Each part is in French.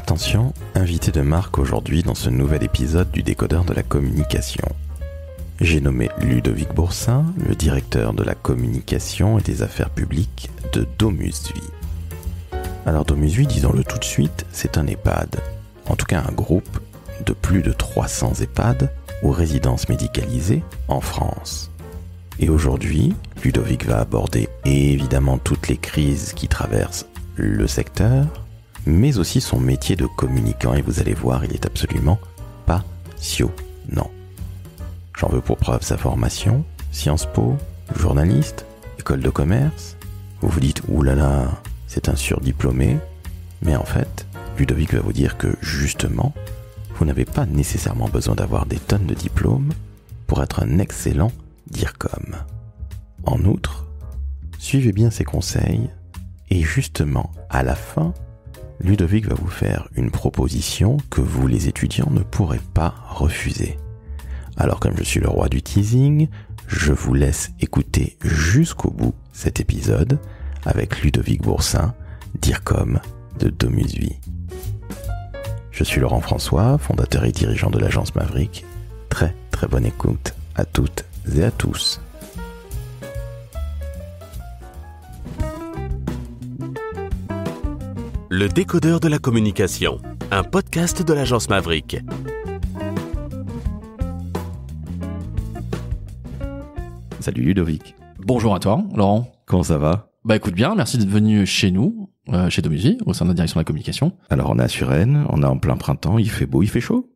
Attention, invité de marque aujourd'hui dans ce nouvel épisode du décodeur de la communication. J'ai nommé Ludovic Boursin, le directeur de la communication et des affaires publiques de DomusVie. Alors DomusVie, disons-le tout de suite, c'est un EHPAD, en tout cas un groupe de plus de 300 EHPAD ou résidences médicalisées en France. Et aujourd'hui, Ludovic va aborder évidemment toutes les crises qui traversent le secteur, mais aussi son métier de communicant, et vous allez voir, il est absolument passionnant. J'en veux pour preuve sa formation, Sciences Po, journaliste, école de commerce. Vous vous dites, oulala, c'est un surdiplômé, mais en fait, Ludovic va vous dire que justement, vous n'avez pas nécessairement besoin d'avoir des tonnes de diplômes pour être un excellent DIRCOM. En outre, suivez bien ses conseils, et justement, à la fin, Ludovic va vous faire une proposition que vous, les étudiants, ne pourrez pas refuser. Alors, comme je suis le roi du teasing, je vous laisse écouter jusqu'au bout cet épisode avec Ludovic Boursin, DIRCOM de DomusVie. Je suis Laurent François, fondateur et dirigeant de l'agence Maverick. Très très bonne écoute à toutes et à tous. Le décodeur de la communication, un podcast de l'agence Maverick. Salut Ludovic. Bonjour à toi, Laurent. Comment ça va ? Bah écoute bien, merci d'être venu chez nous, chez DomusVie, au sein de la direction de la communication. Alors on est à Suresnes, on est en plein printemps, il fait beau, il fait chaud ?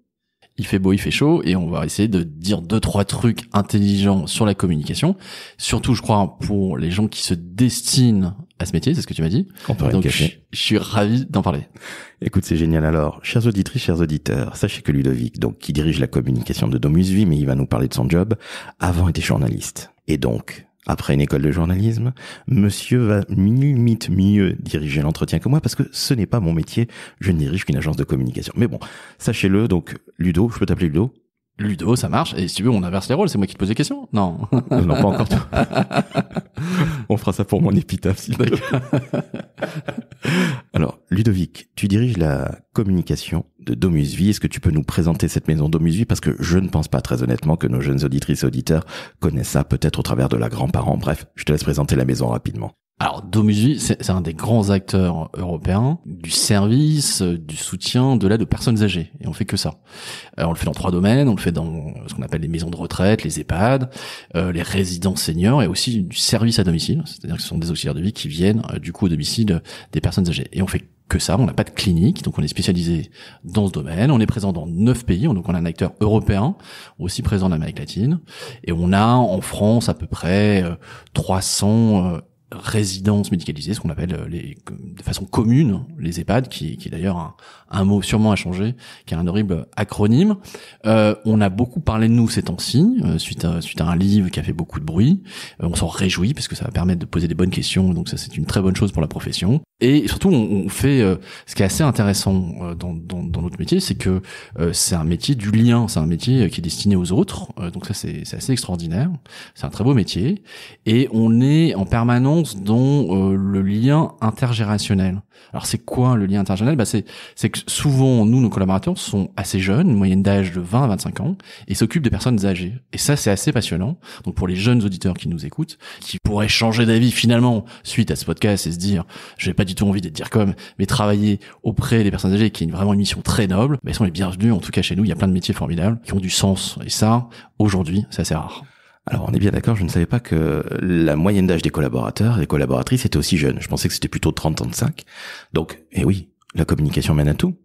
Il fait beau, il fait chaud, et on va essayer de dire 2-3 trucs intelligents sur la communication. Surtout, je crois, pour les gens qui se destinent à ce métier, c'est ce que tu m'as dit. On peut rien Donc cacher. je suis ravi d'en parler. Écoute, c'est génial. Alors, chères auditrices, chers auditeurs, sachez que Ludovic, donc, qui dirige la communication de DomusVie, mais il va nous parler de son job, avant était journaliste. Et donc, après une école de journalisme, monsieur va limite mieux diriger l'entretien que moi parce que ce n'est pas mon métier, je ne dirige qu'une agence de communication. Mais bon, sachez-le, donc Ludo, je peux t'appeler Ludo ? Ludo, ça marche, et si tu veux, on inverse les rôles, c'est moi qui te pose des questions ? Non. Non, pas encore toi. On fera ça pour mon épitaphe, s'il te plaît. Alors, Ludovic, tu diriges la communication de DomusVie. Est-ce que tu peux nous présenter cette maison DomusVie ? Parce que je ne pense pas, très honnêtement, que nos jeunes auditrices et auditeurs connaissent ça, peut-être au travers de leurs grands-parents. Bref, je te laisse présenter la maison rapidement. Alors, DomusVie, c'est un des grands acteurs européens du service, du soutien, de l'aide aux personnes âgées. Et on fait que ça. On le fait dans 3 domaines. On le fait dans ce qu'on appelle les maisons de retraite, les EHPAD, les résidences seniors et aussi du service à domicile. C'est-à-dire que ce sont des auxiliaires de vie qui viennent, du coup, au domicile des personnes âgées. Et on fait que ça. On n'a pas de clinique. Donc, on est spécialisé dans ce domaine. On est présent dans 9 pays. Donc, on a un acteur européen, aussi présent en Amérique latine. Et on a, en France, à peu près 300 résidences médicalisées, ce qu'on appelle de façon commune les EHPAD, qui est d'ailleurs un mot sûrement à changer, qui est un horrible acronyme. On a beaucoup parlé de nous ces temps-ci, suite à un livre qui a fait beaucoup de bruit. On s'en réjouit parce que ça va permettre de poser des bonnes questions, donc ça c'est une très bonne chose pour la profession. Et surtout, on fait ce qui est assez intéressant dans notre métier, c'est que c'est un métier du lien, c'est un métier qui est destiné aux autres. Donc ça c'est assez extraordinaire. C'est un très beau métier, et on est en permanence dans le lien intergénérationnel. Alors c'est quoi le lien intergénérationnel ? C'est que souvent nous, nos collaborateurs sont assez jeunes, une moyenne d'âge de 20 à 25 ans, et s'occupent des personnes âgées. Et ça c'est assez passionnant. Donc pour les jeunes auditeurs qui nous écoutent, qui pourraient changer d'avis finalement suite à ce podcast et se dire j'ai pas du tout envie d'être DIRCOM, mais travailler auprès des personnes âgées, qui est vraiment une mission très noble, ils sont les bienvenus. En tout cas chez nous, il y a plein de métiers formidables qui ont du sens. Et ça, aujourd'hui, c'est assez rare. Alors, on est bien d'accord, je ne savais pas que la moyenne d'âge des collaborateurs et des collaboratrices était aussi jeune. Je pensais que c'était plutôt 30-35. Donc, oui, la communication mène à tout.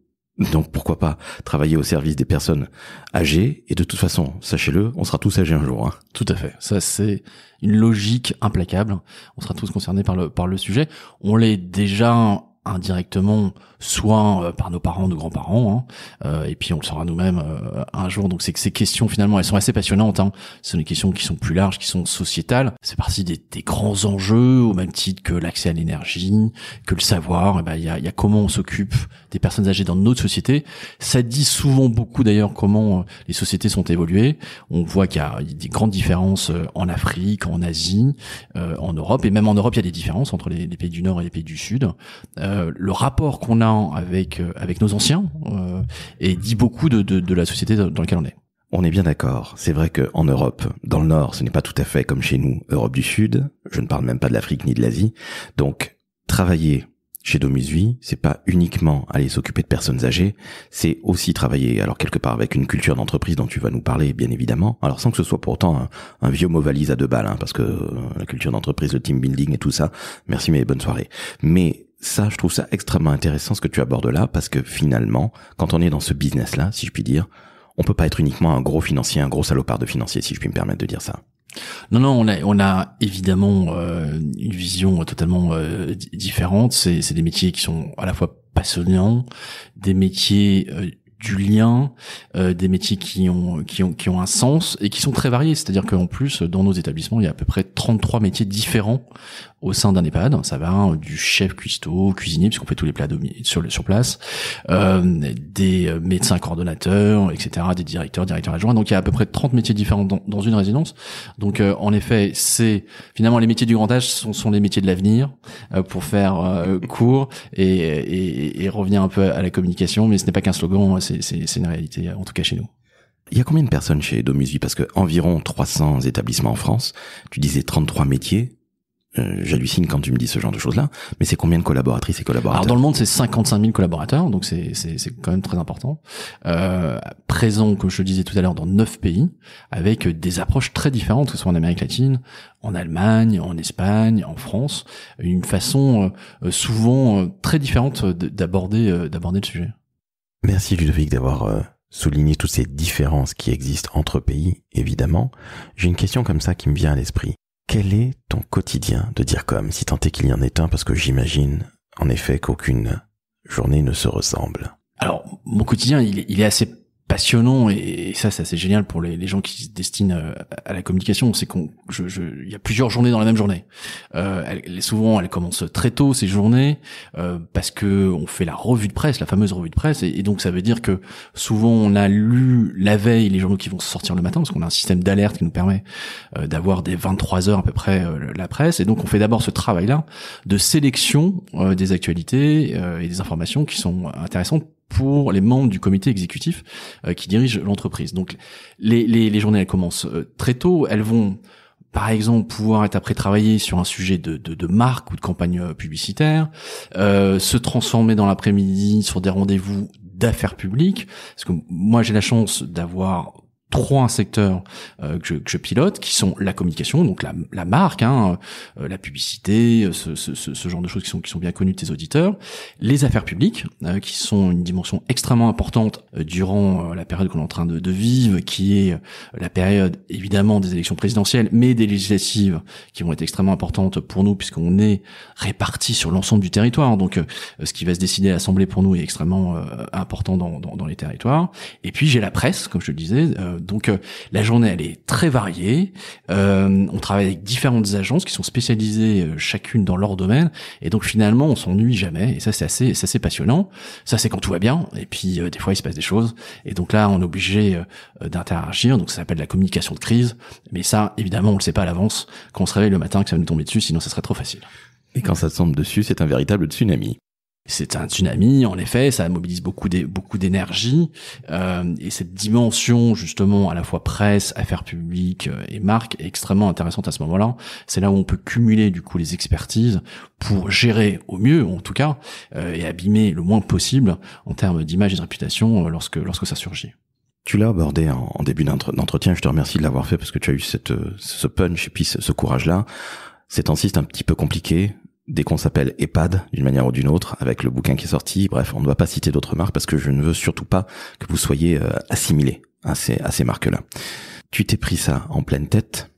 Donc, pourquoi pas travailler au service des personnes âgées ? Et de toute façon, sachez-le, on sera tous âgés un jour. Hein. Tout à fait. Ça, c'est une logique implacable. On sera tous concernés par le sujet. On l'est déjà indirectement, soit par nos parents, nos grands-parents, et puis on le saura nous-mêmes un jour. Donc c'est que ces questions finalement, elles sont assez passionnantes. Ce sont des questions qui sont plus larges, qui sont sociétales. C'est partie des grands enjeux, au même titre que l'accès à l'énergie, que le savoir. Il y a comment on s'occupe des personnes âgées dans notre société. Ça dit souvent beaucoup d'ailleurs comment les sociétés sont évoluées. On voit qu'il y a des grandes différences en Afrique, en Asie, en Europe, et même en Europe il y a des différences entre les pays du Nord et les pays du Sud. le rapport qu'on a avec nos anciens et dit beaucoup de la société dans laquelle on est. On est bien d'accord. C'est vrai qu'en Europe, dans le Nord, ce n'est pas tout à fait comme chez nous, Europe du Sud. Je ne parle même pas de l'Afrique ni de l'Asie. Donc, travailler chez Domusvie, c'est pas uniquement aller s'occuper de personnes âgées, c'est aussi travailler, alors quelque part avec une culture d'entreprise dont tu vas nous parler, bien évidemment. Alors sans que ce soit pourtant un vieux mot valise à 2 balles, parce que la culture d'entreprise, le team building et tout ça, merci mais bonne soirée. Mais ça, je trouve ça extrêmement intéressant ce que tu abordes là, parce que finalement, quand on est dans ce business-là, si je puis dire, on peut pas être uniquement un gros financier, un gros salopard de financier, si je puis me permettre de dire ça. Non, on a évidemment une vision totalement différente. C'est des métiers qui sont à la fois passionnants, des métiers du lien, des métiers qui ont un sens et qui sont très variés. C'est-à-dire qu'en plus, dans nos établissements, il y a à peu près 33 métiers différents au sein d'un EHPAD. Ça va du chef cuistot, cuisinier, puisqu'on fait tous les plats sur place, des médecins coordonnateurs, etc., des directeurs adjoints. Donc il y a à peu près 30 métiers différents dans une résidence. Donc en effet, c'est finalement les métiers du grand âge sont les métiers de l'avenir, pour faire court et revenir un peu à la communication. Mais ce n'est pas qu'un slogan, c'est une réalité, en tout cas chez nous. Il y a combien de personnes chez Domusvie? Parce que environ 300 établissements en France. Tu disais 33 métiers. J'hallucine quand tu me dis ce genre de choses-là, mais c'est combien de collaboratrices et collaborateurs? Alors dans le monde, c'est 55 000 collaborateurs, donc c'est quand même très important. Présent, comme je le disais tout à l'heure, dans 9 pays, avec des approches très différentes, que ce soit en Amérique latine, en Allemagne, en Espagne, en France, une façon souvent très différente d'aborder le sujet. Merci Ludovic d'avoir souligné toutes ces différences qui existent entre pays, évidemment. J'ai une question comme ça qui me vient à l'esprit. Quel est ton quotidien de DIRCOM, si tant est qu'il y en ait un, parce que j'imagine, en effet, qu'aucune journée ne se ressemble. Alors, mon quotidien, il est assez passionnant et ça c'est assez génial pour les gens qui se destinent à la communication. C'est il y a plusieurs journées dans la même journée. Souvent, elles commencent très tôt ces journées parce que on fait la revue de presse, la fameuse revue de presse, et donc ça veut dire que souvent on a lu la veille les journaux qui vont sortir le matin parce qu'on a un système d'alerte qui nous permet d'avoir dès 23 heures à peu près la presse, et donc on fait d'abord ce travail-là de sélection des actualités et des informations qui sont intéressantes pour les membres du comité exécutif qui dirige l'entreprise. Donc les journées elles commencent très tôt, elles vont par exemple pouvoir être après travailler sur un sujet de marque ou de campagne publicitaire, se transformer dans l'après-midi sur des rendez-vous d'affaires publiques, parce que moi j'ai la chance d'avoir 3 secteurs que je pilote, qui sont la communication, donc la marque, la publicité, ce genre de choses qui sont bien connues de tes auditeurs, les affaires publiques, qui sont une dimension extrêmement importante durant la période qu'on est en train de vivre, qui est la période évidemment des élections présidentielles, mais des législatives qui vont être extrêmement importantes pour nous puisqu'on est répartis sur l'ensemble du territoire. Donc ce qui va se décider à l'Assemblée pour nous est extrêmement important dans les territoires. Et puis j'ai la presse, comme je le disais. Donc la journée elle est très variée, on travaille avec différentes agences qui sont spécialisées chacune dans leur domaine, et donc finalement on s'ennuie jamais, et ça c'est assez passionnant. Ça c'est quand tout va bien, et puis des fois il se passe des choses, et donc là on est obligé d'interagir, donc ça s'appelle la communication de crise, mais ça évidemment on le sait pas à l'avance quand on se réveille le matin que ça va nous tomber dessus, sinon ça serait trop facile. Et quand ça tombe dessus, c'est un véritable tsunami. C'est un tsunami, en effet, ça mobilise beaucoup d'énergie, et cette dimension justement à la fois presse, affaires publiques et marque est extrêmement intéressante à ce moment-là. C'est là où on peut cumuler du coup les expertises pour gérer au mieux, en tout cas, et abîmer le moins possible en termes d'image et de réputation lorsque ça surgit. Tu l'as abordé en début d'entretien, je te remercie de l'avoir fait parce que tu as eu ce punch et puis ce courage-là. Ces temps-ci, c'est un petit peu compliqué. Dès qu'on s'appelle EHPAD, d'une manière ou d'une autre, avec le bouquin qui est sorti, bref, on ne va pas citer d'autres marques parce que je ne veux surtout pas que vous soyez assimilés à ces marques-là. Tu t'es pris ça en pleine tête.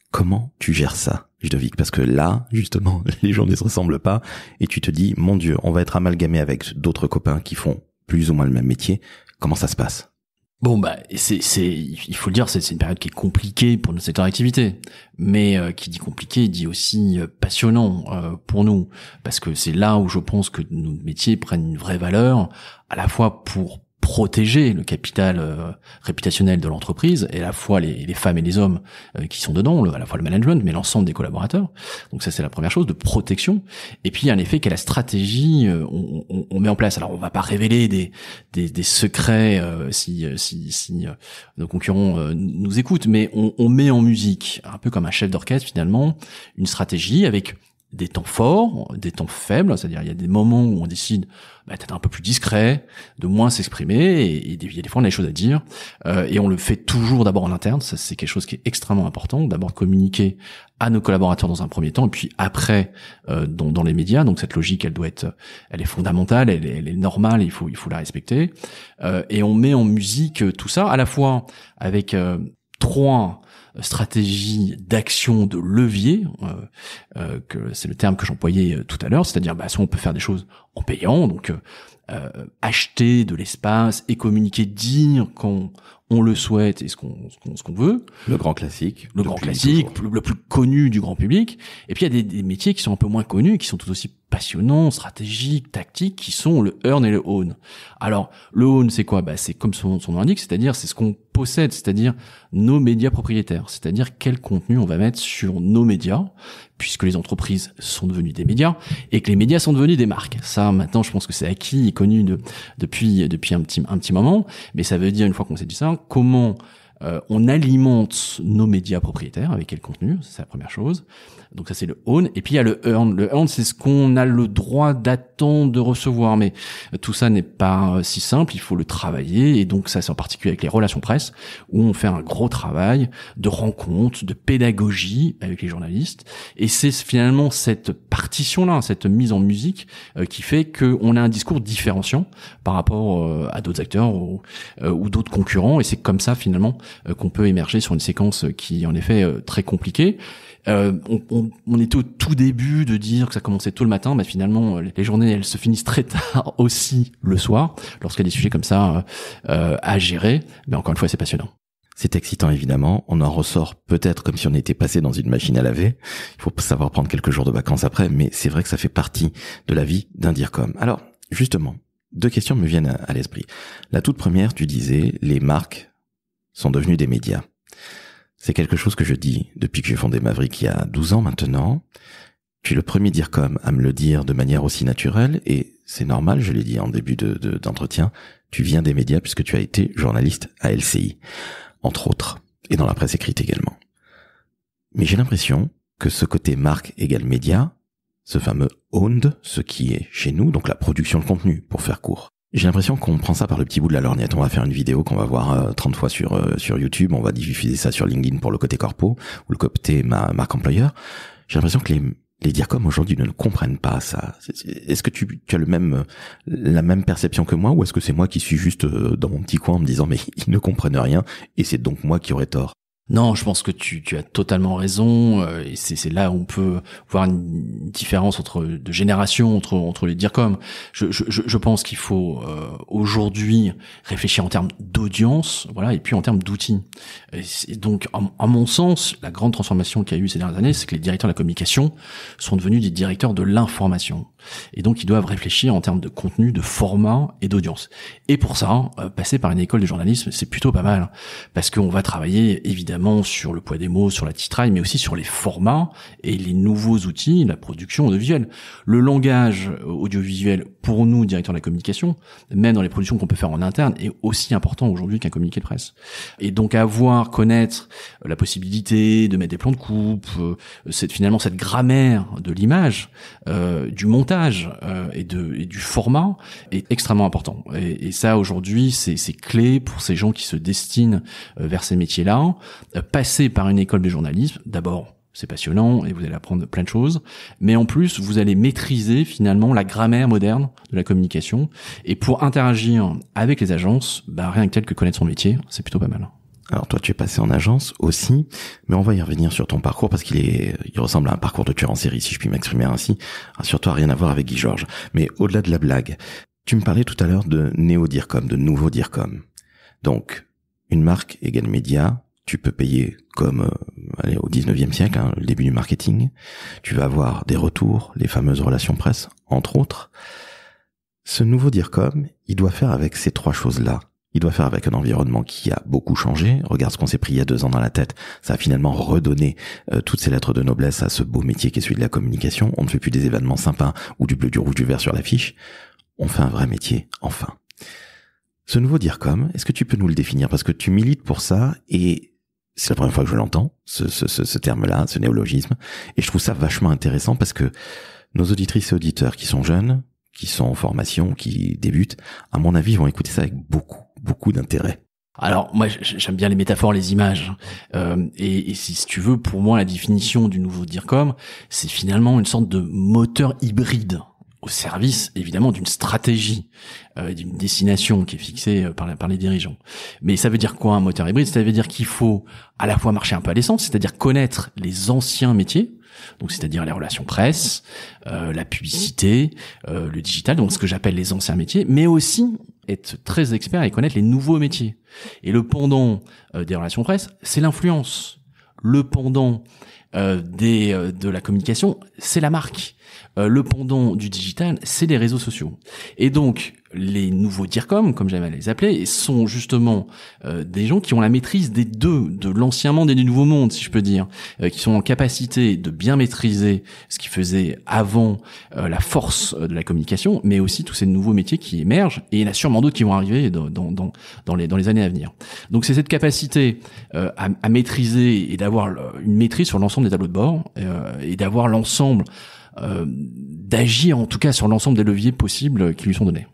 Comment tu gères ça, Ludovic? Parce que là, justement, les journées ne se ressemblent pas et tu te dis, mon Dieu, on va être amalgamé avec d'autres copains qui font plus ou moins le même métier. Comment ça se passe? Bon il faut le dire, c'est une période qui est compliquée pour notre secteur d'activité, mais qui dit compliqué dit aussi passionnant pour nous, parce que c'est là où je pense que nos métiers prennent une vraie valeur, à la fois pour protéger le capital réputationnel de l'entreprise, et à la fois les femmes et les hommes qui sont dedans, à la fois le management, mais l'ensemble des collaborateurs. Donc ça, c'est la première chose, de protection. Et puis, en effet, quelle stratégie on met en place. Alors, on va pas révéler des secrets si nos concurrents nous écoutent, mais on met en musique, un peu comme un chef d'orchestre finalement, une stratégie avec des temps forts, des temps faibles, c'est-à-dire il y a des moments où on décide d'être un peu plus discret, de moins s'exprimer, et il y a des fois on a des choses à dire, et on le fait toujours d'abord en interne. Ça, c'est quelque chose qui est extrêmement important, d'abord communiquer à nos collaborateurs dans un premier temps, et puis après dans les médias. Donc cette logique, elle est fondamentale, elle est normale, il faut la respecter, et on met en musique tout ça à la fois avec 3 stratégie d'action, de levier, que c'est le terme que j'employais tout à l'heure, c'est-à-dire soit on peut faire des choses en payant, donc acheter de l'espace et communiquer, dire quand on le souhaite et ce qu'on veut. Le grand classique. Le grand classique, le plus connu du grand public. Et puis il y a des métiers qui sont un peu moins connus, qui sont tout aussi passionnants, stratégiques, tactiques, qui sont le earn et le own. Alors, le own, c'est quoi? C'est comme son nom l'indique, c'est-à-dire c'est ce qu'on possède, c'est-à-dire nos médias propriétaires, c'est-à-dire quel contenu on va mettre sur nos médias, puisque les entreprises sont devenues des médias et que les médias sont devenus des marques. Ça, maintenant, je pense que c'est acquis et connu depuis un petit moment, mais ça veut dire, une fois qu'on s'est dit ça, comment on alimente nos médias propriétaires avec quel contenu, c'est la première chose. Donc ça, c'est le own. Et puis il y a le earn. Le earn, c'est ce qu'on a le droit d'attendre de recevoir, mais tout ça n'est pas si simple, il faut le travailler. Et donc ça, c'est en particulier avec les relations presse, où on fait un gros travail de rencontre, de pédagogie avec les journalistes. Et c'est finalement cette partition-là, cette mise en musique, qui fait qu'on a un discours différenciant par rapport à d'autres acteurs ou d'autres concurrents. Et c'est comme ça, finalement, qu'on peut émerger sur une séquence qui est en effet très compliquée. On était au tout début de dire que ça commençait tôt le matin, mais finalement les journées elles se finissent très tard aussi le soir, lorsqu'il y a des sujets comme ça à gérer. Mais encore une fois, c'est passionnant. C'est excitant, évidemment. On en ressort peut-être comme si on était passé dans une machine à laver. Il faut savoir prendre quelques jours de vacances après, mais c'est vrai que ça fait partie de la vie d'un DIRCOM. Alors, justement, 2 questions me viennent à l'esprit. La toute première, tu disais, les marques sont devenues des médias. C'est quelque chose que je dis depuis que j'ai fondé Maverick il y a 12 ans maintenant. Tu es le premier DIRCOM à me le dire de manière aussi naturelle, et c'est normal, je l'ai dit en début d'entretien, tu viens des médias puisque tu as été journaliste à LCI, entre autres, et dans la presse écrite également. Mais j'ai l'impression que ce côté marque égale média, ce fameux owned, ce qui est chez nous, donc la production de contenu, pour faire court, j'ai l'impression qu'on prend ça par le petit bout de la lorgnette. On va faire une vidéo qu'on va voir 30 fois sur YouTube, on va diffuser ça sur LinkedIn pour le côté corpo, ou le côté marque employeur. J'ai l'impression que les DIRCOM aujourd'hui ne comprennent pas ça. Est-ce que tu as la même perception que moi, ou est-ce que c'est moi qui suis juste dans mon petit coin en me disant mais ils ne comprennent rien, et c'est donc moi qui aurais tort? Non, je pense que tu as totalement raison, et c'est là où on peut voir une différence de génération entre les DIRCOM. Je pense qu'il faut aujourd'hui réfléchir en termes d'audience, voilà, et puis en termes d'outils. Et donc, à mon sens, la grande transformation qu'il y a eu ces dernières années, c'est que les directeurs de la communication sont devenus des directeurs de l'information. Et donc, ils doivent réfléchir en termes de contenu, de format et d'audience. Et pour ça, passer par une école de journalisme, c'est plutôt pas mal, parce qu'on va travailler évidemment sur le poids des mots, sur la titraille, mais aussi sur les formats et les nouveaux outils, la production audiovisuelle. Le langage audiovisuel, pour nous, directeurs de la communication, même dans les productions qu'on peut faire en interne, est aussi important aujourd'hui qu'un communiqué de presse. Et donc connaître la possibilité de mettre des plans de coupe, finalement cette grammaire de l'image, du montage et du format est extrêmement important. Et ça, aujourd'hui, c'est clé pour ces gens qui se destinent vers ces métiers-là. Passer par une école de journalisme, d'abord, c'est passionnant et vous allez apprendre plein de choses, mais en plus, vous allez maîtriser finalement la grammaire moderne de la communication. Et pour interagir avec les agences, rien que tel que connaître son métier, c'est plutôt pas mal. Alors toi, tu es passé en agence aussi, mais on va y revenir sur ton parcours parce il ressemble à un parcours de tueur en série, si je puis m'exprimer ainsi. Surtout rien à voir avec Guy Georges. Mais au-delà de la blague, tu me parlais tout à l'heure de néo-DIRCOM, de nouveau DIRCOM. Donc, une marque égale média. Tu peux payer comme au 19e siècle, le début du marketing. Tu vas avoir des retours, les fameuses relations presse, entre autres. Ce nouveau DIRCOM, il doit faire avec ces 3 choses-là. Il doit faire avec un environnement qui a beaucoup changé. Regarde ce qu'on s'est pris il y a 2 ans dans la tête. Ça a finalement redonné toutes ces lettres de noblesse à ce beau métier qui est celui de la communication. On ne fait plus des événements sympas ou du bleu, du rouge, du vert sur l'affiche. On fait un vrai métier, enfin. Ce nouveau DIRCOM, est-ce que tu peux nous le définir? Parce que tu milites pour ça et c'est la première fois que je l'entends, ce terme-là, ce néologisme. Et je trouve ça vachement intéressant parce que nos auditrices et auditeurs qui sont jeunes, qui sont en formation, qui débutent, à mon avis, vont écouter ça avec beaucoup d'intérêt. Alors moi j'aime bien les métaphores, les images, et si tu veux, pour moi la définition du nouveau DIRCOM, c'est finalement une sorte de moteur hybride au service évidemment d'une stratégie, d'une destination qui est fixée par les dirigeants. Mais ça veut dire quoi un moteur hybride? Ça veut dire qu'il faut à la fois marcher un peu à l'essence, c'est-à-dire connaître les anciens métiers, donc c'est-à-dire les relations presse, la publicité, le digital, donc ce que j'appelle les anciens métiers, mais aussi être très expert et connaître les nouveaux métiers. Et le pendant des relations presse, c'est l'influence. Le pendant de la communication, c'est la marque. Le pendant du digital, c'est les réseaux sociaux. Et donc, les nouveaux DIRCOM, comme j'aime à les appeler, sont justement des gens qui ont la maîtrise des deux, de l'ancien monde et du nouveau monde, si je peux dire, qui sont en capacité de bien maîtriser ce qui faisait avant la force de la communication, mais aussi tous ces nouveaux métiers qui émergent, et il y en a sûrement d'autres qui vont arriver dans les années à venir. Donc c'est cette capacité à maîtriser et d'avoir une maîtrise sur l'ensemble des tableaux de bord, et d'avoir l'ensemble d'agir en tout cas sur l'ensemble des leviers possibles qui lui sont donnés.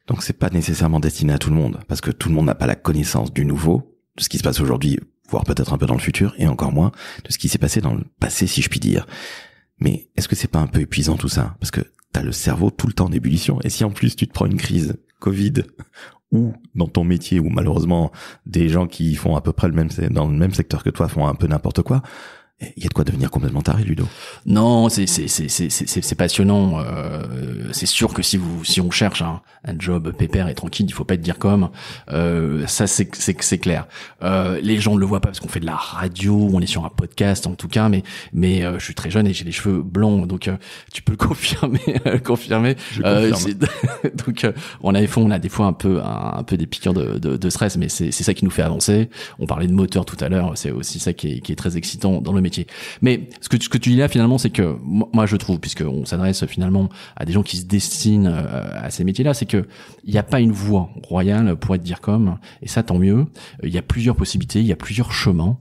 Donc c'est pas nécessairement destiné à tout le monde, parce que tout le monde n'a pas la connaissance du nouveau, de ce qui se passe aujourd'hui, voire peut-être un peu dans le futur, et encore moins de ce qui s'est passé dans le passé, si je puis dire. Mais est-ce que c'est pas un peu épuisant tout ça? Parce que t'as le cerveau tout le temps en ébullition, et si en plus tu te prends une crise Covid, ou dans ton métier, où malheureusement des gens qui font à peu près dans le même secteur que toi font un peu n'importe quoi, il y a de quoi devenir complètement taré, Ludo. Non, c'est passionnant. C'est sûr que si on cherche un job pépère et tranquille, il faut pas être DIRCOM. Ça c'est clair. Les gens ne le voient pas parce qu'on fait de la radio, on est sur un podcast en tout cas, mais je suis très jeune et j'ai les cheveux blancs, donc tu peux le confirmer. Je confirme. Donc on a des fois un peu des piqûres de stress, mais c'est ça qui nous fait avancer. On parlait de moteur tout à l'heure, c'est aussi ça qui est très excitant dans le métier. Mais ce que tu dis là finalement, c'est que moi je trouve, puisqu'on s'adresse finalement à des gens qui se destinent à ces métiers-là, c'est que il n'y a pas une voie royale pour être DIRCOM, et ça tant mieux. Il y a plusieurs possibilités, il y a plusieurs chemins,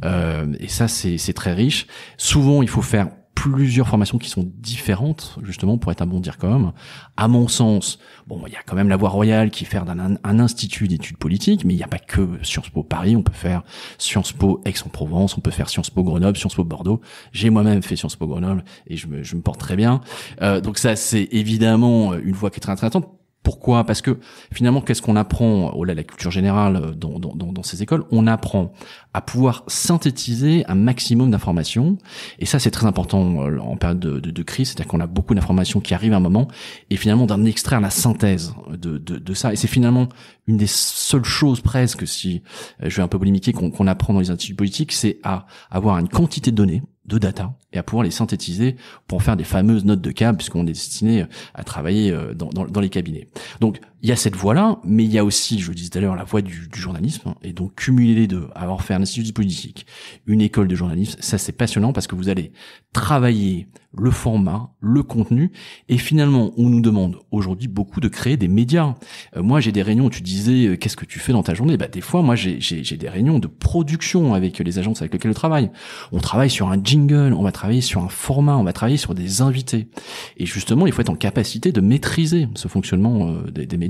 et ça c'est très riche. Souvent il faut faire plusieurs formations qui sont différentes justement pour être un bon DIRCOM. À mon sens, il y a quand même la voie royale qui est faire un institut d'études politiques, mais il n'y a pas que Sciences Po Paris, on peut faire Sciences Po Aix-en-Provence, on peut faire Sciences Po Grenoble, Sciences Po Bordeaux. J'ai moi-même fait Sciences Po Grenoble et je me porte très bien. Donc ça c'est évidemment une voie qui est très intéressante. Pourquoi? Parce que finalement, qu'est-ce qu'on apprend au-delà de la culture générale dans ces écoles? On apprend à pouvoir synthétiser un maximum d'informations, et ça c'est très important en période de crise, c'est-à-dire qu'on a beaucoup d'informations qui arrivent à un moment, et finalement d'en extraire la synthèse de ça. Et c'est finalement une des seules choses presque, si je vais un peu polémiquer, qu'on apprend dans les instituts politiques, c'est à avoir une quantité de données, de data, et à pouvoir les synthétiser pour en faire des fameuses notes de cas, puisqu'on est destiné à travailler dans les cabinets. Donc il y a cette voie-là, mais il y a aussi, je le disais tout à l'heure, la voie du journalisme, et donc cumuler les deux, avoir fait un institut politique, une école de journalisme, ça c'est passionnant parce que vous allez travailler le format, le contenu, et finalement on nous demande aujourd'hui beaucoup de créer des médias. Moi j'ai des réunions où tu disais qu'est-ce que tu fais dans ta journée? Des fois moi j'ai des réunions de production avec les agences avec lesquelles je travaille. On travaille sur un jingle, on va travailler sur un format, on va travailler sur des invités, et justement il faut être en capacité de maîtriser ce fonctionnement des médias.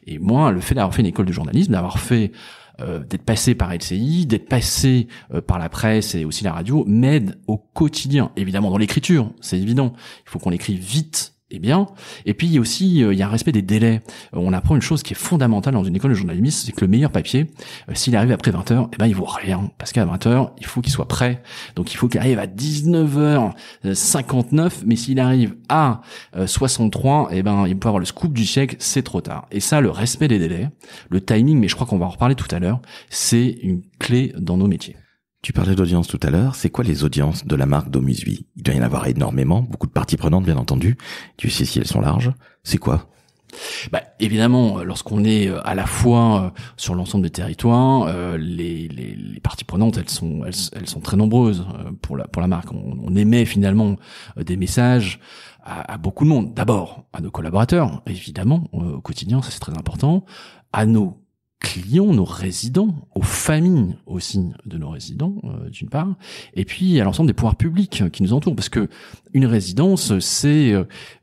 Et moi le fait d'avoir fait une école de journalisme, d'avoir fait d'être passé par LCI, d'être passé par la presse et aussi la radio, m'aide au quotidien. Évidemment dans l'écriture, c'est évident. Il faut qu'on écrive vite et bien. Et puis il y a aussi un respect des délais. On apprend une chose qui est fondamentale dans une école de journalisme, c'est que le meilleur papier, s'il arrive après 20h, il vaut rien. Parce qu'à 20h, il faut qu'il soit prêt. Donc il faut qu'il arrive à 19h59, mais s'il arrive à 63, il peut avoir le scoop du siècle, c'est trop tard. Et ça, le respect des délais, le timing, mais je crois qu'on va en reparler tout à l'heure, c'est une clé dans nos métiers. Tu parlais d'audience tout à l'heure, c'est quoi les audiences de la marque Domusvi? Il doit y en avoir énormément, beaucoup de parties prenantes bien entendu, tu sais si elles sont larges, c'est quoi? Évidemment, lorsqu'on est à la fois sur l'ensemble des territoires, les parties prenantes, elles sont très nombreuses pour la marque. On émet finalement des messages à beaucoup de monde. D'abord, à nos collaborateurs, évidemment, au quotidien, ça c'est très important, à nos clients, nos résidents, aux familles aussi de nos résidents, d'une part, et puis à l'ensemble des pouvoirs publics qui nous entourent, parce que une résidence, c'est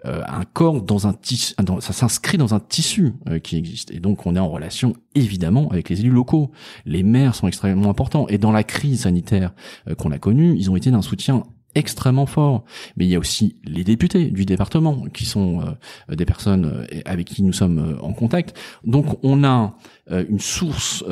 un corps dans un tissu, ça s'inscrit dans un tissu qui existe, et donc on est en relation évidemment avec les élus locaux. Les maires sont extrêmement importants, et dans la crise sanitaire qu'on a connue, ils ont été d'un soutien extrêmement fort. Mais il y a aussi les députés du département qui sont des personnes avec qui nous sommes en contact. Donc on a une source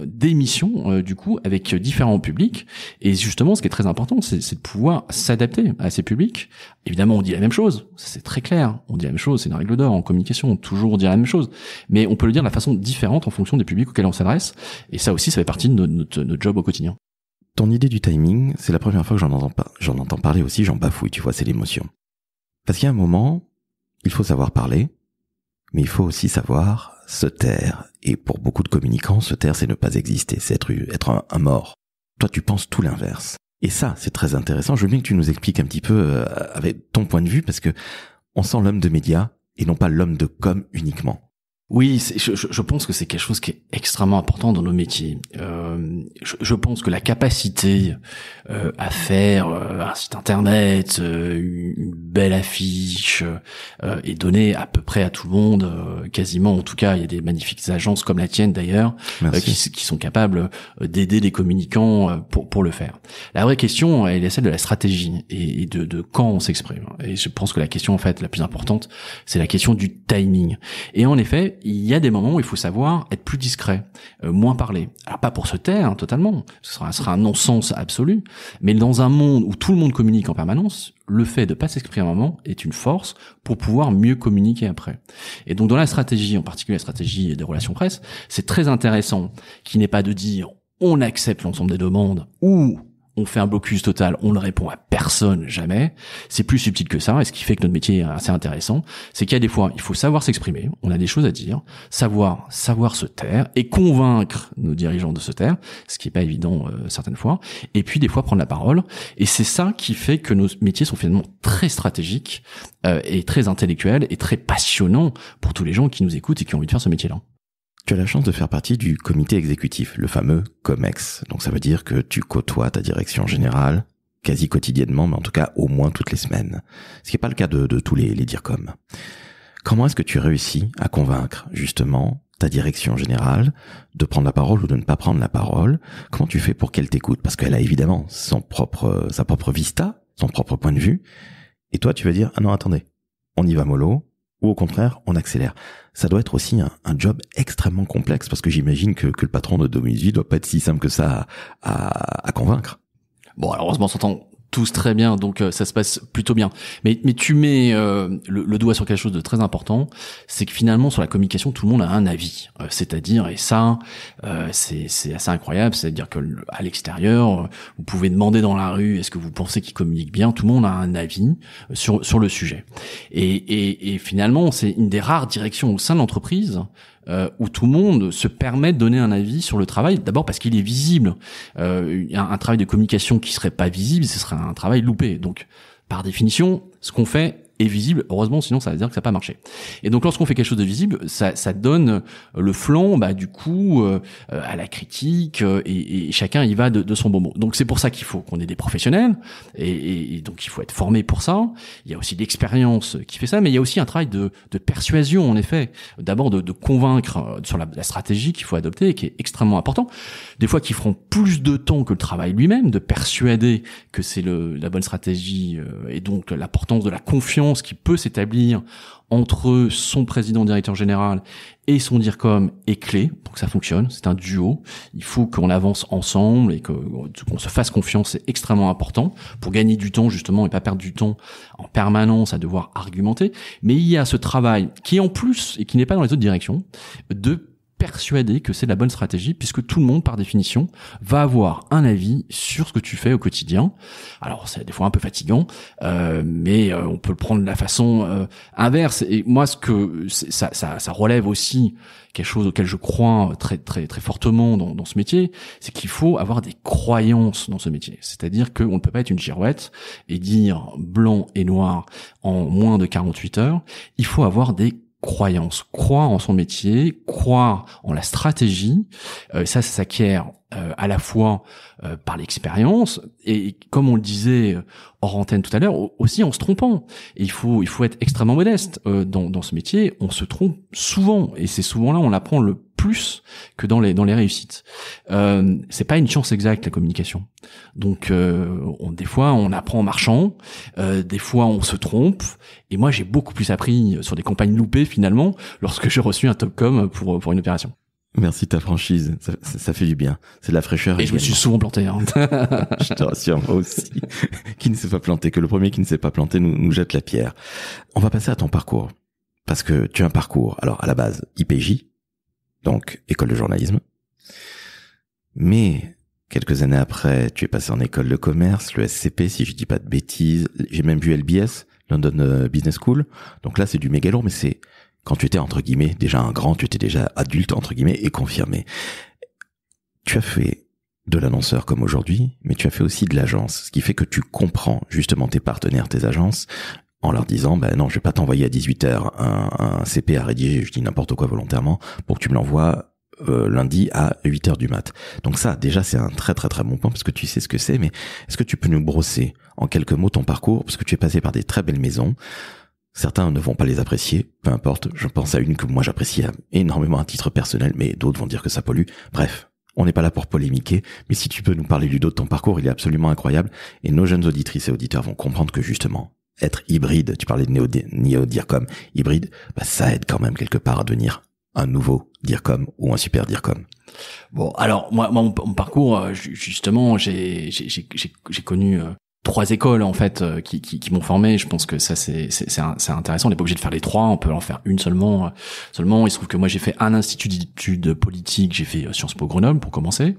d'émission du coup avec différents publics, et justement ce qui est très important c'est de pouvoir s'adapter à ces publics. Évidemment on dit la même chose, c'est très clair, on dit la même chose, c'est une règle d'or en communication, toujours dire la même chose, mais on peut le dire de la façon différente en fonction des publics auxquels on s'adresse, et ça aussi ça fait partie de notre job au quotidien. Ton idée du timing, c'est la première fois que j'en entends parler aussi, j'en bafouille, tu vois, c'est l'émotion. Parce qu'il y a un moment, il faut savoir parler, mais il faut aussi savoir se taire. Et pour beaucoup de communicants, se taire, c'est ne pas exister, c'est être un mort. Toi, tu penses tout l'inverse. Et ça, c'est très intéressant. Je veux bien que tu nous expliques un petit peu avec ton point de vue, parce que on sent l'homme de médias et non pas l'homme de com uniquement. Oui, je pense que c'est quelque chose qui est extrêmement important dans nos métiers. Je pense que la capacité à faire un site internet, une belle affiche, est donnée à peu près à tout le monde, quasiment. En tout cas, il y a des magnifiques agences comme la tienne d'ailleurs, qui sont capables d'aider les communicants pour le faire. La vraie question, elle est celle de la stratégie et de quand on s'exprime. Et je pense que la question en fait la plus importante, c'est la question du timing. Et en effet, il y a des moments où il faut savoir être plus discret, moins parler. Alors pas pour se taire totalement, ce sera un non-sens absolu, mais dans un monde où tout le monde communique en permanence, le fait de pas s'exprimer un moment est une force pour pouvoir mieux communiquer après. Et donc dans la stratégie, en particulier la stratégie des relations presse, c'est très intéressant qui n'est pas de dire on accepte l'ensemble des demandes ou on fait un blocus total, on ne répond à personne, jamais. C'est plus subtil que ça, et ce qui fait que notre métier est assez intéressant, c'est qu'il y a des fois, il faut savoir s'exprimer, on a des choses à dire, savoir se taire, et convaincre nos dirigeants de se taire, ce qui est pas évident certaines fois, et puis des fois prendre la parole, et c'est ça qui fait que nos métiers sont finalement très stratégiques, et très intellectuels, et très passionnants pour tous les gens qui nous écoutent et qui ont envie de faire ce métier-là. Tu as la chance de faire partie du comité exécutif, le fameux COMEX. Donc ça veut dire que tu côtoies ta direction générale quasi quotidiennement, mais en tout cas au moins toutes les semaines. Ce qui n'est pas le cas de tous les DIRCOM. Comment est-ce que tu réussis à convaincre justement ta direction générale de prendre la parole ou de ne pas prendre la parole? Comment tu fais pour qu'elle t'écoute? Parce qu'elle a évidemment sa propre vista, son propre point de vue. Et toi, tu vas dire, ah non, attendez, on y va mollo. Ou au contraire, on accélère. Ça doit être aussi un job extrêmement complexe, parce que j'imagine que le patron de Domizil doit pas être si simple que ça à convaincre. Bon, alors heureusement, on s'entend tous très bien, donc ça se passe plutôt bien. Mais tu mets le doigt sur quelque chose de très important, c'est que finalement sur la communication, tout le monde a un avis. C'est-à-dire, et ça, c'est assez incroyable, c'est-à-dire que à l'extérieur, vous pouvez demander dans la rue, est-ce que vous pensez qu'il communique bien? Tout le monde a un avis sur le sujet. Et finalement, c'est une des rares directions au sein de l'entreprise où tout le monde se permet de donner un avis sur le travail, d'abord parce qu'il est visible. Un travail de communication qui serait pas visible, ce serait un travail loupé. Donc, par définition, ce qu'on fait est visible, heureusement, sinon ça veut dire que ça n'a pas marché. Et donc lorsqu'on fait quelque chose de visible, ça donne le flanc du coup à la critique, et chacun y va de son bon mot. Donc c'est pour ça qu'il faut qu'on ait des professionnels, et donc il faut être formé pour ça. Il y a aussi l'expérience qui fait ça, mais il y a aussi un travail de persuasion, en effet, d'abord de convaincre sur la stratégie qu'il faut adopter, et qui est extrêmement important. Des fois qui feront plus de temps que le travail lui-même, de persuader que c'est la bonne stratégie, et donc l'importance de la confiance qui peut s'établir entre son président directeur général et son DIRCOM est clé pour que ça fonctionne. C'est un duo. Il faut qu'on avance ensemble et qu'on se fasse confiance. C'est extrêmement important pour gagner du temps, justement, et pas perdre du temps en permanence à devoir argumenter. Mais il y a ce travail qui est en plus, et qui n'est pas dans les autres directions, de persuadé que c'est la bonne stratégie, puisque tout le monde, par définition, va avoir un avis sur ce que tu fais au quotidien. Alors, c'est des fois un peu fatigant, mais on peut le prendre de la façon inverse. Et moi, ça relève aussi quelque chose auquel je crois très très très fortement dans ce métier, c'est qu'il faut avoir des croyances dans ce métier. C'est-à-dire qu'on ne peut pas être une girouette et dire blanc et noir en moins de 48 heures. Il faut avoir des croyance, croire en son métier, croire en la stratégie, ça s'acquiert à la fois par l'expérience et comme on le disait hors antenne tout à l'heure, aussi en se trompant. Et il faut être extrêmement modeste dans ce métier. On se trompe souvent et c'est souvent là on apprend le plus que dans les réussites. C'est pas une science exacte la communication. Donc des fois on apprend en marchant, des fois on se trompe. Et moi j'ai beaucoup plus appris sur des campagnes loupées finalement lorsque j'ai reçu un Topcom pour une opération. Merci ta franchise, ça fait du bien. C'est de la fraîcheur. Et je me suis souvent planté. Hein. Je te rassure, moi aussi. Qui ne s'est pas planté, que le premier qui ne s'est pas planté nous jette la pierre. On va passer à ton parcours. Parce que tu as un parcours, alors à la base, IPJ, donc école de journalisme. Mais quelques années après, tu es passé en école de commerce, le SCP, si je dis pas de bêtises. J'ai même vu LBS, London Business School. Donc là, c'est du méga lourd, mais c'est quand tu étais, entre guillemets, déjà un grand, tu étais déjà adulte, entre guillemets, et confirmé. Tu as fait de l'annonceur comme aujourd'hui, mais tu as fait aussi de l'agence, ce qui fait que tu comprends justement tes partenaires, tes agences, en leur disant, non, je vais pas t'envoyer à 18h un CP à rédiger, je dis n'importe quoi volontairement, pour que tu me l'envoies lundi à 8h du mat. Donc ça, déjà, c'est un très très très bon point, parce que tu sais ce que c'est, mais est-ce que tu peux nous brosser en quelques mots ton parcours, parce que tu es passé par des très belles maisons. Certains ne vont pas les apprécier, peu importe. Je pense à une que moi j'apprécie énormément à titre personnel, mais d'autres vont dire que ça pollue. Bref, on n'est pas là pour polémiquer, mais si tu peux nous parler Ludo de ton parcours, il est absolument incroyable. Et nos jeunes auditrices et auditeurs vont comprendre que justement, être hybride, tu parlais de néo-DIRCOM, hybride, ça aide quand même quelque part à devenir un nouveau DIRCOM ou un super DIRCOM. Bon, alors moi mon parcours, justement, j'ai connu 3 écoles en fait qui m'ont formé. Je pense que ça c'est intéressant. On n'est pas obligé de faire les 3, on peut en faire une seulement. Il se trouve que moi j'ai fait un institut d'études politiques, j'ai fait Sciences Po Grenoble pour commencer.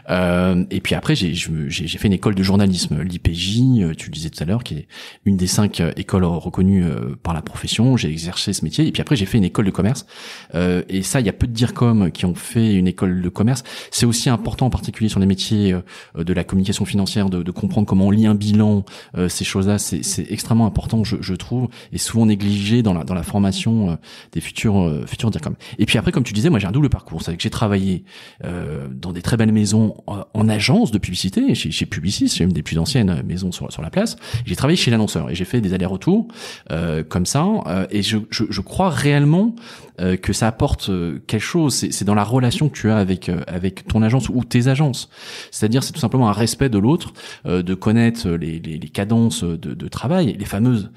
Et puis après j'ai fait une école de journalisme, l'IPJ, tu le disais tout à l'heure, qui est une des 5 écoles reconnues par la profession. J'ai exercé ce métier. Et puis après j'ai fait une école de commerce. Et ça, il y a peu de DIRCOM qui ont fait une école de commerce. C'est aussi important, en particulier sur les métiers de la communication financière, de comprendre comment on lit un bilan. Ces choses-là, c'est extrêmement important, je trouve, et souvent négligé dans la formation des futurs DIRCOM. Et puis après, comme tu disais, moi j'ai un double parcours. C'est que j'ai travaillé dans des très belles maisons en agence de publicité, chez Publicis, j'ai une des plus anciennes maisons sur la place. J'ai travaillé chez l'annonceur et j'ai fait des allers-retours comme ça. Et je crois réellement que ça apporte quelque chose. C'est dans la relation que tu as avec ton agence ou tes agences. C'est-à-dire, c'est tout simplement un respect de l'autre, de connaître les cadences de travail, les fameuses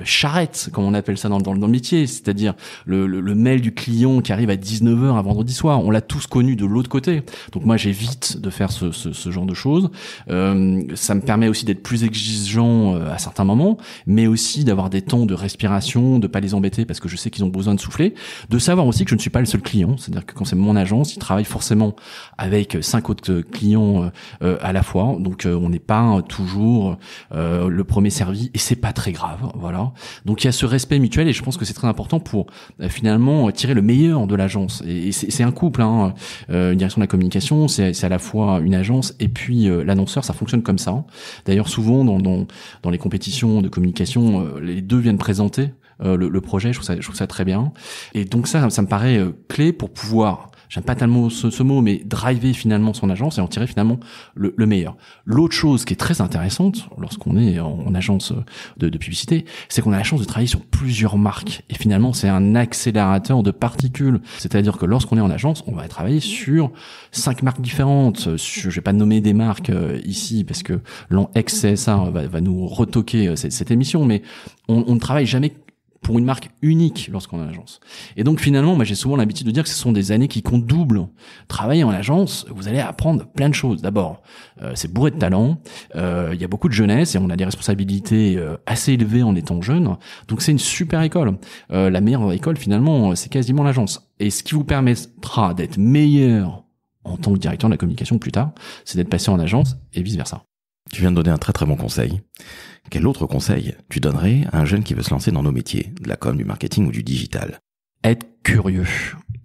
charrettes, comme on appelle ça dans le métier, c'est-à-dire le mail du client qui arrive à 19h un vendredi soir. On l'a tous connu de l'autre côté. Donc moi, j'évite de faire ce genre de choses. Ça me permet aussi d'être plus exigeant à certains moments, mais aussi d'avoir des temps de respiration, de pas les embêter parce que je sais qu'ils ont besoin de souffler, de savoir aussi que je ne suis pas le seul client. C'est-à-dire que quand c'est mon agence, il travaille forcément avec 5 autres clients à la fois. Donc on n'est pas toujours le premier servi et c'est pas très grave, voilà. Donc il y a ce respect mutuel et je pense que c'est très important pour finalement tirer le meilleur de l'agence et c'est un couple, hein. Une direction de la communication, c'est à la fois une agence et puis l'annonceur, ça fonctionne comme ça. D'ailleurs souvent dans les compétitions de communication, les deux viennent présenter le projet. Je trouve ça très bien et donc ça me paraît clé pour pouvoir, j'aime pas tellement ce mot, mais driver finalement son agence et en tirer finalement le meilleur. L'autre chose qui est très intéressante lorsqu'on est en agence de publicité, c'est qu'on a la chance de travailler sur plusieurs marques. Et finalement, c'est un accélérateur de particules. C'est-à-dire que lorsqu'on est en agence, on va travailler sur 5 marques différentes. Je vais pas nommer des marques ici parce que l'ex-CSA va nous retoquer cette émission, mais on ne travaille jamais pour une marque unique lorsqu'on est en agence. Et donc finalement, moi j'ai souvent l'habitude de dire que ce sont des années qui comptent double. Travailler en agence, vous allez apprendre plein de choses. D'abord, c'est bourré de talent, il y a beaucoup de jeunesse et on a des responsabilités assez élevées en étant jeune. Donc c'est une super école. La meilleure école finalement, c'est quasiment l'agence. Et ce qui vous permettra d'être meilleur en tant que directeur de la communication plus tard, c'est d'être passé en agence et vice versa. Tu viens de donner un très très bon conseil. Quel autre conseil tu donnerais à un jeune qui veut se lancer dans nos métiers, de la com, du marketing ou du digital? Être curieux.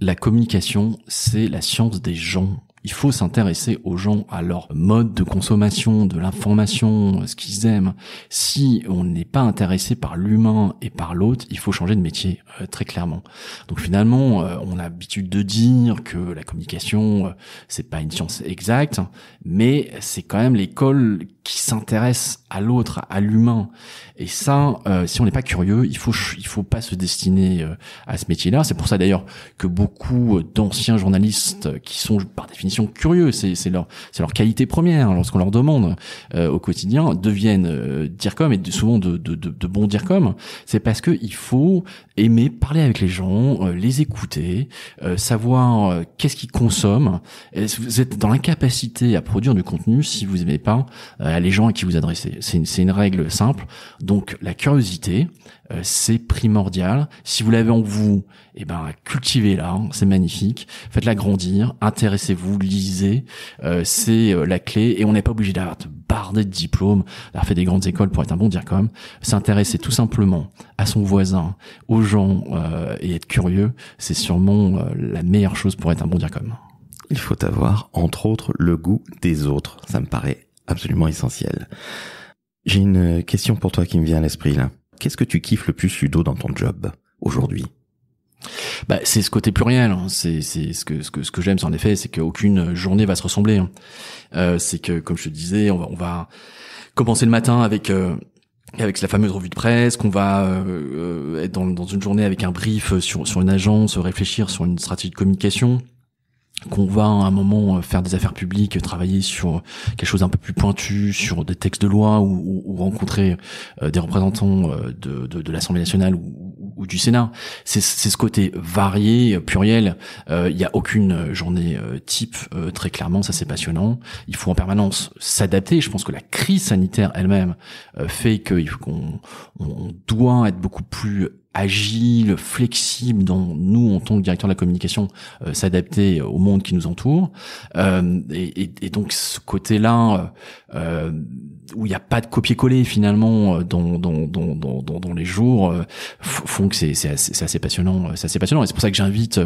La communication, c'est la science des gens. Il faut s'intéresser aux gens, à leur mode de consommation, de l'information, ce qu'ils aiment. Si on n'est pas intéressé par l'humain et par l'autre, il faut changer de métier, très clairement. Donc finalement, on a l'habitude de dire que la communication, c'est pas une science exacte, mais c'est quand même l'école qui s'intéresse à l'autre, à l'humain. Et ça, si on n'est pas curieux, il faut pas se destiner à ce métier-là. C'est pour ça d'ailleurs que beaucoup d'anciens journalistes qui sont par définition curieux, c'est leur qualité première lorsqu'on leur demande au quotidien, deviennent DIRCOM et souvent de bons DIRCOM. C'est parce que il faut aimer parler avec les gens, les écouter, savoir qu'est-ce qu'ils consomment. Et vous êtes dans l'incapacité à produire du contenu si vous aimez pas les gens à qui vous adressez. C'est une règle simple. Donc la curiosité, c'est primordial. Si vous l'avez en vous, cultivez-la, c'est magnifique. Faites-la grandir, intéressez-vous, lisez, c'est la clé. Et on n'est pas obligé d'avoir bardé de diplômes, d'avoir fait des grandes écoles pour être un bon DIRCOM. S'intéresser tout simplement à son voisin, aux gens et être curieux, c'est sûrement la meilleure chose pour être un bon DIRCOM. Il faut avoir, entre autres, le goût des autres. Ça me paraît absolument essentiel. J'ai une question pour toi qui me vient à l'esprit là. Qu'est-ce que tu kiffes le plus, Ludo, dans ton job aujourd'hui? C'est ce côté pluriel. C'est ce que j'aime, c'est en effet, c'est qu'aucune journée va se ressembler. C'est que, comme je te disais, on va commencer le matin avec la fameuse revue de presse, qu'on va être dans une journée avec un brief sur une agence, réfléchir sur une stratégie de communication, qu'on va à un moment faire des affaires publiques, travailler sur quelque chose un peu plus pointu, sur des textes de loi ou rencontrer des représentants de l'Assemblée nationale ou du Sénat. C'est ce côté varié, pluriel. Il y a aucune journée type, très clairement, ça c'est passionnant. Il faut en permanence s'adapter. Je pense que la crise sanitaire elle-même fait qu'on doit être beaucoup plus agile, flexible dans nous en tant que directeur de la communication, s'adapter au monde qui nous entoure, et donc ce côté-là où il n'y a pas de copier-coller finalement dans les jours font que c'est assez passionnant, et c'est pour ça que j'invite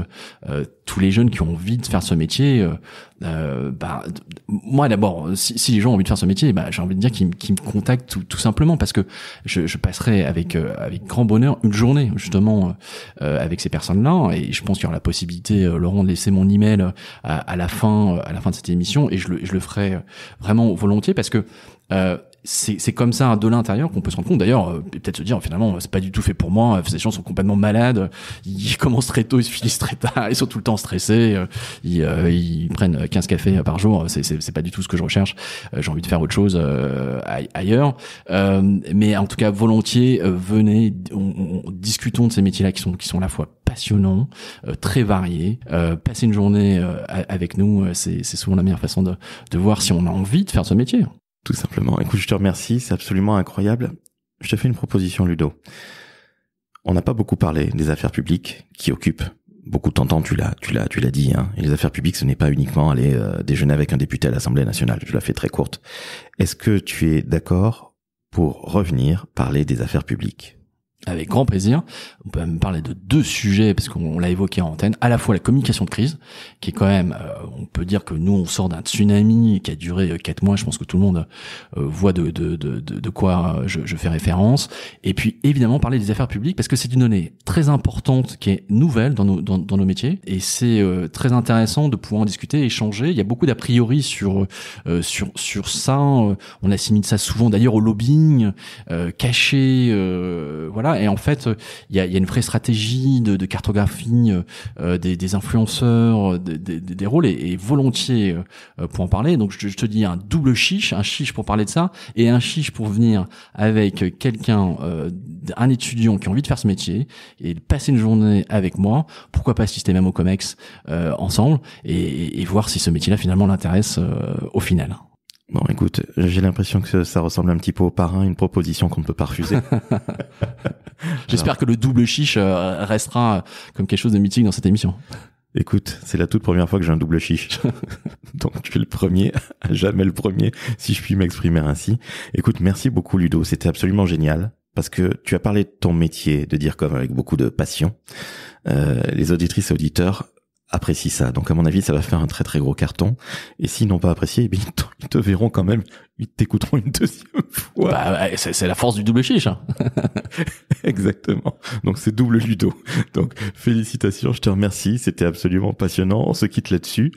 tous les jeunes qui ont envie de faire ce métier. Moi d'abord, si les gens ont envie de faire ce métier, j'ai envie de dire qu'ils me contactent tout simplement, parce que je passerai avec grand bonheur une journée justement avec ces personnes-là, et je pense qu'il y aura la possibilité, Laurent, de laisser mon email à la fin de cette émission, et je le ferai vraiment volontiers, parce que c'est comme ça de l'intérieur qu'on peut se rendre compte. D'ailleurs, peut-être se dire finalement c'est pas du tout fait pour moi. Ces gens sont complètement malades. Ils commencent très tôt, ils se finissent très tard. Ils sont tout le temps stressés. Ils prennent 15 cafés par jour. C'est pas du tout ce que je recherche. J'ai envie de faire autre chose ailleurs. Mais en tout cas, volontiers, venez, discutons de ces métiers-là qui sont à la fois passionnants, très variés. Passer une journée avec nous, c'est souvent la meilleure façon de voir si on a envie de faire ce métier. Tout simplement. Écoute, je te remercie, c'est absolument incroyable. Je te fais une proposition, Ludo. On n'a pas beaucoup parlé des affaires publiques qui occupent beaucoup de ton temps, tu l'as dit, hein. Et les affaires publiques, ce n'est pas uniquement aller déjeuner avec un député à l'Assemblée nationale. Je la fais très courte. Est-ce que tu es d'accord pour revenir parler des affaires publiques? Avec grand plaisir. On peut même parler de deux sujets, parce qu'on l'a évoqué en antenne. À la fois la communication de crise, qui est quand même, on peut dire que nous, on sort d'un tsunami qui a duré 4 mois. Je pense que tout le monde voit de quoi je fais référence. Et puis, évidemment, parler des affaires publiques, parce que c'est une donnée très importante qui est nouvelle dans nos métiers. Et c'est très intéressant de pouvoir en discuter, échanger. Il y a beaucoup d'a priori sur ça. On assimile ça souvent, d'ailleurs, au lobbying caché. Voilà. voilà. Et en fait, il y a une vraie stratégie de cartographie des influenceurs, des rôles, et volontiers pour en parler. Donc je te dis un double chiche, un chiche pour parler de ça et un chiche pour venir avec quelqu'un, un étudiant qui a envie de faire ce métier et passer une journée avec moi. Pourquoi pas assister même au Comex ensemble et voir si ce métier-là finalement l'intéresse au final. Bon, écoute, j'ai l'impression que ça ressemble un petit peu au parrain, une proposition qu'on ne peut pas refuser. J'espère que le double chiche restera comme quelque chose de mythique dans cette émission. Écoute, c'est la toute première fois que j'ai un double chiche. Donc tu es le premier, jamais le premier, si je puis m'exprimer ainsi. Écoute, merci beaucoup Ludo, c'était absolument génial. Parce que tu as parlé de ton métier, de dire comme avec beaucoup de passion. Les auditrices et auditeurs apprécient ça. Donc à mon avis, ça va faire un très très gros carton. Et s'ils n'ont pas apprécié, eh bien, ils te verront quand même, ils t'écouteront une deuxième fois. Bah, c'est la force du double chiche. Hein. Exactement. Donc c'est double Ludo. Donc félicitations, je te remercie. C'était absolument passionnant. On se quitte là-dessus.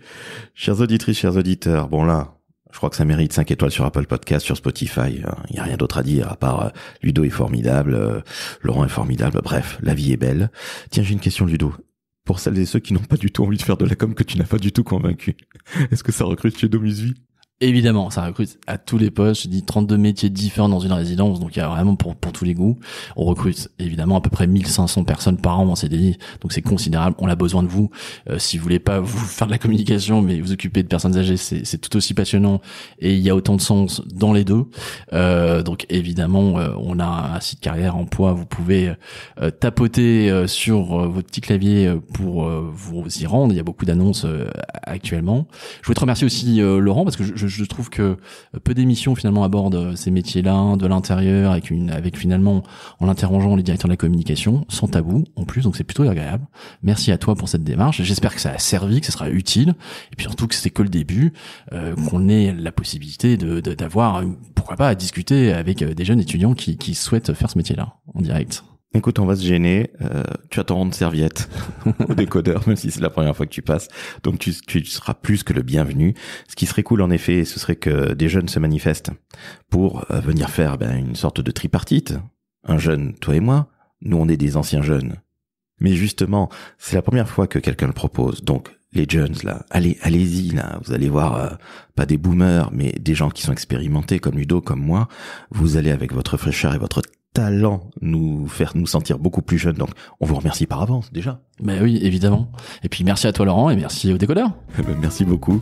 Chères auditrices, chers auditeurs, bon là, je crois que ça mérite 5 étoiles sur Apple Podcast, sur Spotify. Il n'y a rien d'autre à dire à part Ludo est formidable, Laurent est formidable. Bref, la vie est belle. Tiens, j'ai une question Ludo. Pour celles et ceux qui n'ont pas du tout envie de faire de la com, que tu n'as pas du tout convaincu, est-ce que ça recrute chez Domusvie ? Évidemment, ça recrute à tous les postes. Je dis 32 métiers différents dans une résidence, donc il y a vraiment pour tous les goûts. On recrute évidemment à peu près 1500 personnes par an en CDI, donc c'est considérable. On a besoin de vous. Si vous voulez pas vous faire de la communication, mais vous occuper de personnes âgées, c'est tout aussi passionnant et il y a autant de sens dans les deux. Donc évidemment, on a un site carrière emploi. Vous pouvez tapoter sur votre petit clavier pour vous y rendre. Il y a beaucoup d'annonces actuellement. Je voulais te remercier aussi Laurent, parce que je trouve que peu d'émissions finalement abordent ces métiers-là de l'intérieur avec finalement en interrogeant les directeurs de la communication sans tabou en plus, donc c'est plutôt agréable. Merci à toi pour cette démarche. J'espère que ça a servi, que ça sera utile, et puis surtout que c'est que le début, qu'on ait la possibilité d'avoir pourquoi pas à discuter avec des jeunes étudiants qui souhaitent faire ce métier-là en direct. Écoute, on va se gêner. Tu as ton rond de serviette au décodeur, même si c'est la première fois que tu passes. Donc tu seras plus que le bienvenu. Ce qui serait cool en effet, ce serait que des jeunes se manifestent pour venir faire une sorte de tripartite. Un jeune, toi et moi. Nous, on est des anciens jeunes. Mais justement, c'est la première fois que quelqu'un le propose. Donc les jeunes là, allez-y là. Vous allez voir pas des boomers, mais des gens qui sont expérimentés comme Ludo, comme moi. Vous allez avec votre fraîcheur et votre talent nous sentir beaucoup plus jeunes. Donc on vous remercie par avance déjà. Ben oui, évidemment. Et puis merci à toi Laurent et merci au décodeur. Merci beaucoup.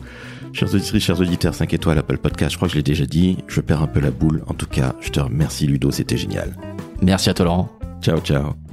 Chers auditrices, chers auditeurs, 5 étoiles Apple Podcast, je crois que je l'ai déjà dit, je perds un peu la boule. En tout cas, je te remercie Ludo, c'était génial. Merci à toi Laurent. Ciao, ciao.